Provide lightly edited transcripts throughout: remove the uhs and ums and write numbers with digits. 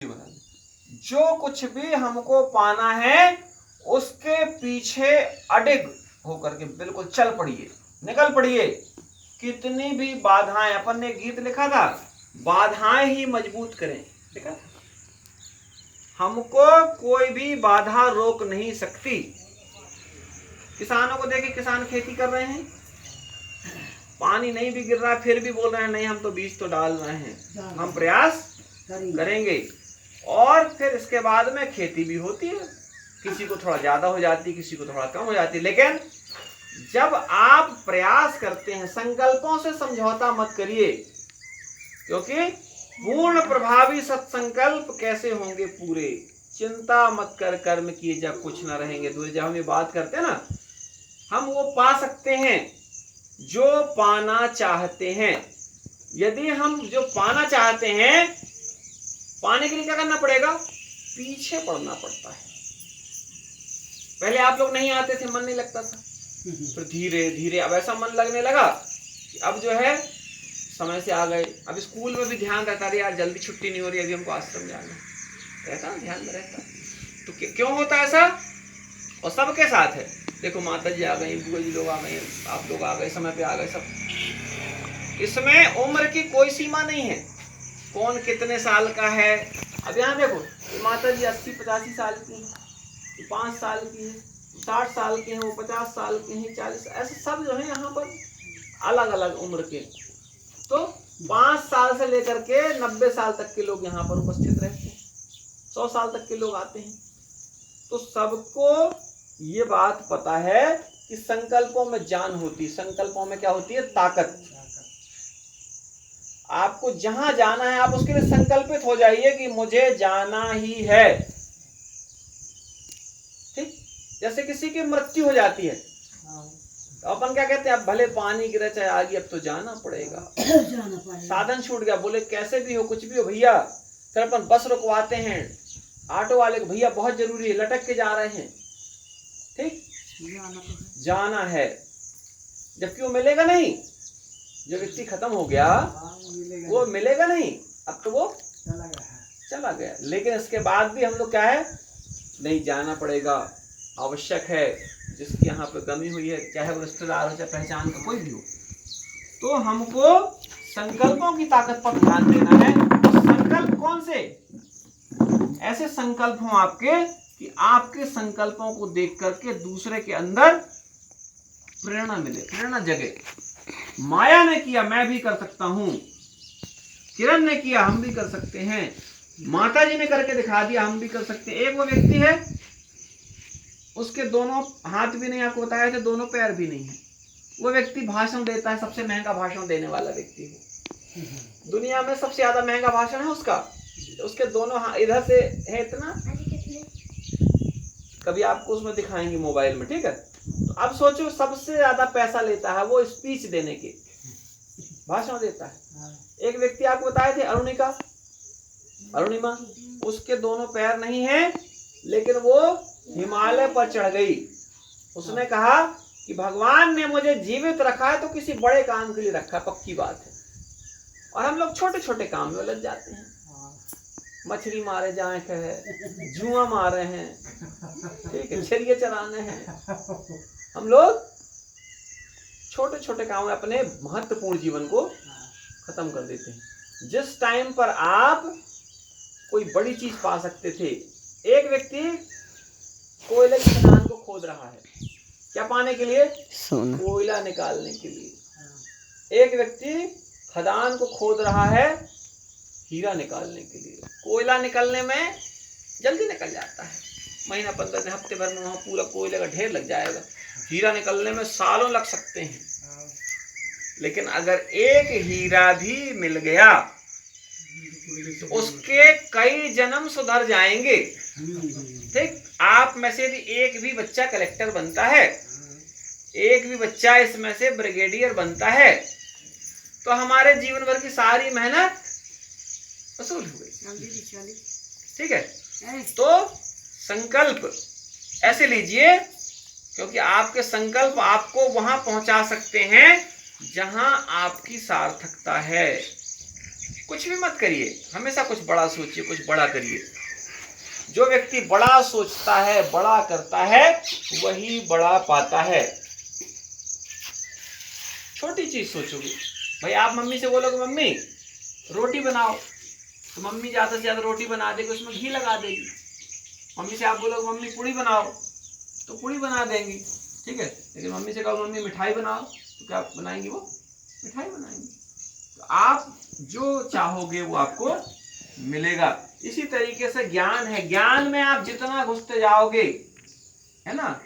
जो कुछ भी हमको पाना है उसके पीछे अडिग होकर के बिल्कुल चल पड़िए, निकल पड़िए। कितनी भी बाधाएं, अपन ने गीत लिखा था, बाधाएं ही मजबूत करें, लिखा था। हमको कोई भी बाधा रोक नहीं सकती। किसानों को देखिए, किसान खेती कर रहे हैं, पानी नहीं भी गिर रहा है फिर भी बोल रहे हैं नहीं हम तो बीज तो डाल रहे हैं, हम प्रयास करेंगे। और फिर इसके बाद में खेती भी होती है, किसी को थोड़ा ज्यादा हो जाती, किसी को थोड़ा कम हो जाती। लेकिन जब आप प्रयास करते हैं, संकल्पों से समझौता मत करिए, क्योंकि पूर्ण प्रभावी सत्संकल्प कैसे होंगे पूरे। चिंता मत कर, कर्म किए जब कुछ न रहेंगे। दूर जब हम ये बात करते हैं ना, हम वो पा सकते हैं जो पाना चाहते हैं। यदि हम जो पाना चाहते हैं, पाने के लिए क्या करना पड़ेगा? पीछे पड़ना पड़ता है। पहले आप लोग नहीं आते थे, मन नहीं लगता था, फिर धीरे धीरे अब ऐसा मन लगने लगा कि अब जो है समय से आ गए। अब स्कूल में भी ध्यान रहता है, यार जल्दी छुट्टी नहीं हो रही, अभी हमको आश्रम जाना रहता, ध्यान में रहता। तो क्यों होता है ऐसा? और सबके साथ है। देखो माता जी आ गई, बुआ जी लोग आ गए, आप लोग आ गए, समय पे आ गए सब। इसमें उम्र की कोई सीमा नहीं है, कौन कितने साल का है। अब यहाँ देखो, माता जी 80-85 साल की है, 5 साल की है, 60 साल के हैं, वो 50 साल के हैं, 40, ऐसे सब जो है यहाँ पर अलग अलग उम्र के। तो 5 साल से लेकर के 90 साल तक के लोग यहाँ पर उपस्थित रहते हैं, 100 साल तक के लोग आते हैं। तो सबको ये बात पता है कि संकल्पों में जान होती है। संकल्पों में क्या होती है? ताकत। आपको जहां जाना है आप उसके लिए संकल्पित हो जाइए कि मुझे जाना ही है। ठीक, जैसे किसी की मृत्यु हो जाती है तो अपन क्या कहते हैं? अब भले पानी गिरे चाहे आगे, अब तो जाना पड़ेगा। साधन छूट गया, बोले कैसे भी हो, कुछ भी हो भैया, फिर अपन बस रुकवाते हैं, ऑटो वाले को, भैया बहुत जरूरी है, लटक के जा रहे हैं। ठीक, जाना है, जबकि वो मिलेगा नहीं। जो व्यक्ति खत्म हो गया वो मिलेगा नहीं, अब तो वो चला गया। लेकिन इसके बाद भी हम लोग क्या है? नहीं, जाना पड़ेगा, आवश्यक है। जिसकी यहाँ पे कमी हुई है, चाहे वो रिश्तेदार हो चाहे पहचान का कोई भी हो, तो हमको संकल्पों की ताकत पर ध्यान देना है। संकल्प कौन से? ऐसे संकल्प हों आपके कि आपके संकल्पों को देख करके दूसरे के अंदर प्रेरणा मिले, प्रेरणा जगे। माया ने किया, मैं भी कर सकता हूं। किरण ने किया, हम भी कर सकते हैं। माता जी ने करके दिखा दिया, हम भी कर सकते हैं। एक वो व्यक्ति है, उसके दोनों हाथ भी नहीं, आपको बताया था, दोनों पैर भी नहीं है। वो व्यक्ति भाषण देता है, सबसे महंगा भाषण देने वाला व्यक्ति है दुनिया में। सबसे ज्यादा महंगा भाषण है उसका। उसके दोनों इधर से है इतना, कभी आपको उसमें दिखाएंगे मोबाइल में, ठीक है? तो अब सोचो, सबसे ज्यादा पैसा लेता है वो स्पीच देने के, भाषण देता है। एक व्यक्ति आपको बताए थे, अरुणिमा, उसके दोनों पैर नहीं है, लेकिन वो हिमालय पर चढ़ गई। उसने कहा कि भगवान ने मुझे जीवित रखा है तो किसी बड़े काम के लिए रखा, पक्की बात है। और हम लोग छोटे छोटे काम में लग जाते हैं, मछली मारे जाए है, जुआ मारे हैं, ठीक है, चिड़िया चराने हैं। हम लोग छोटे छोटे काम में अपने महत्वपूर्ण जीवन को खत्म कर देते हैं। जिस टाइम पर आप कोई बड़ी चीज पा सकते थे। एक व्यक्ति कोयले की खदान को खोद रहा है, क्या पाने के लिए? सोना, कोयला निकालने के लिए। एक व्यक्ति खदान को खोद रहा है हीरा निकालने के लिए। कोयला निकलने में जल्दी निकल जाता है, महीना 15 दिन, हफ्ते भर में वहां पूरा कोयले का ढेर लग जाएगा। हीरा निकलने में सालों लग सकते हैं। लेकिन अगर एक हीरा भी मिल गया तो उसके कई जन्म सुधर जाएंगे। ठीक, आप में से यदि एक भी बच्चा कलेक्टर बनता है, एक भी बच्चा इसमें से ब्रिगेडियर बनता है, तो हमारे जीवन भर की सारी मेहनत वसूल हो गई। ठीक है, तो संकल्प ऐसे लीजिए, क्योंकि आपके संकल्प आपको वहां पहुंचा सकते हैं जहां आपकी सार्थकता है। कुछ भी मत करिए, हमेशा कुछ बड़ा सोचिए, कुछ बड़ा करिए। जो व्यक्ति बड़ा सोचता है, बड़ा करता है, वही बड़ा पाता है। छोटी चीज सोचोगे, भाई आप मम्मी से बोलोगे मम्मी रोटी बनाओ, तो मम्मी ज्यादा से ज्यादा रोटी बना देगी, उसमें घी लगा देगी। मम्मी से आप बोलोगे मम्मी पूड़ी बनाओ, तो पूड़ी बना देंगी, ठीक है। लेकिन मम्मी से कहो मम्मी मिठाई बनाओ, तो क्या बनाएंगी वो? मिठाई बनाएंगी। तो आप जो चाहोगे वो आपको मिलेगा। इसी तरीके से ज्ञान है, ज्ञान में आप जितना घुसते जाओगे, है ना,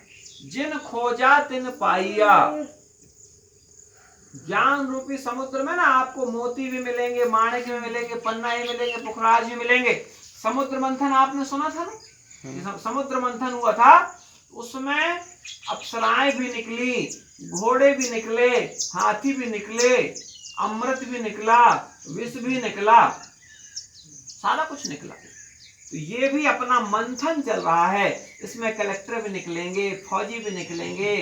जिन खोजा तिन पाइया। ज्ञान रूपी समुद्र में ना आपको मोती भी मिलेंगे, माणिक भी मिलेंगे, पन्ना भी मिलेंगे, पुखराज भी मिलेंगे। समुद्र मंथन आपने सुना था ना, समुद्र मंथन हुआ था, उसमें अप्सराएं भी निकली, घोड़े भी निकले, हाथी भी निकले, अमृत भी निकला, विष भी निकला, सारा कुछ निकला। तो ये भी अपना मंथन चल रहा है, इसमें कलेक्टर भी निकलेंगे, फौजी भी निकलेंगे,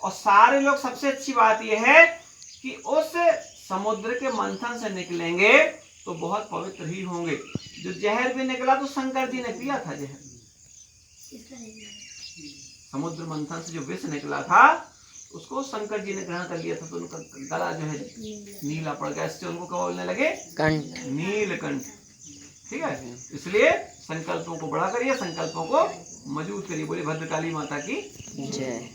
और सारे लोग, सबसे अच्छी बात यह है कि उस समुद्र के मंथन से निकलेंगे तो बहुत पवित्र ही होंगे। जो जहर भी निकला तो शंकर जी ने पिया था जहर। समुद्र मंथन से जो विष निकला था उसको शंकर जी ने ग्रहण कर लिया था, तो उनका गला जो है नीला पड़ गया, इससे उनको क्या बोलने लगे? कंठ, नीलकंठ। ठीक है, इसलिए संकल्पों को बड़ा करिए, संकल्पों को मजबूत करिए। बोले भद्रकाली माता की जय।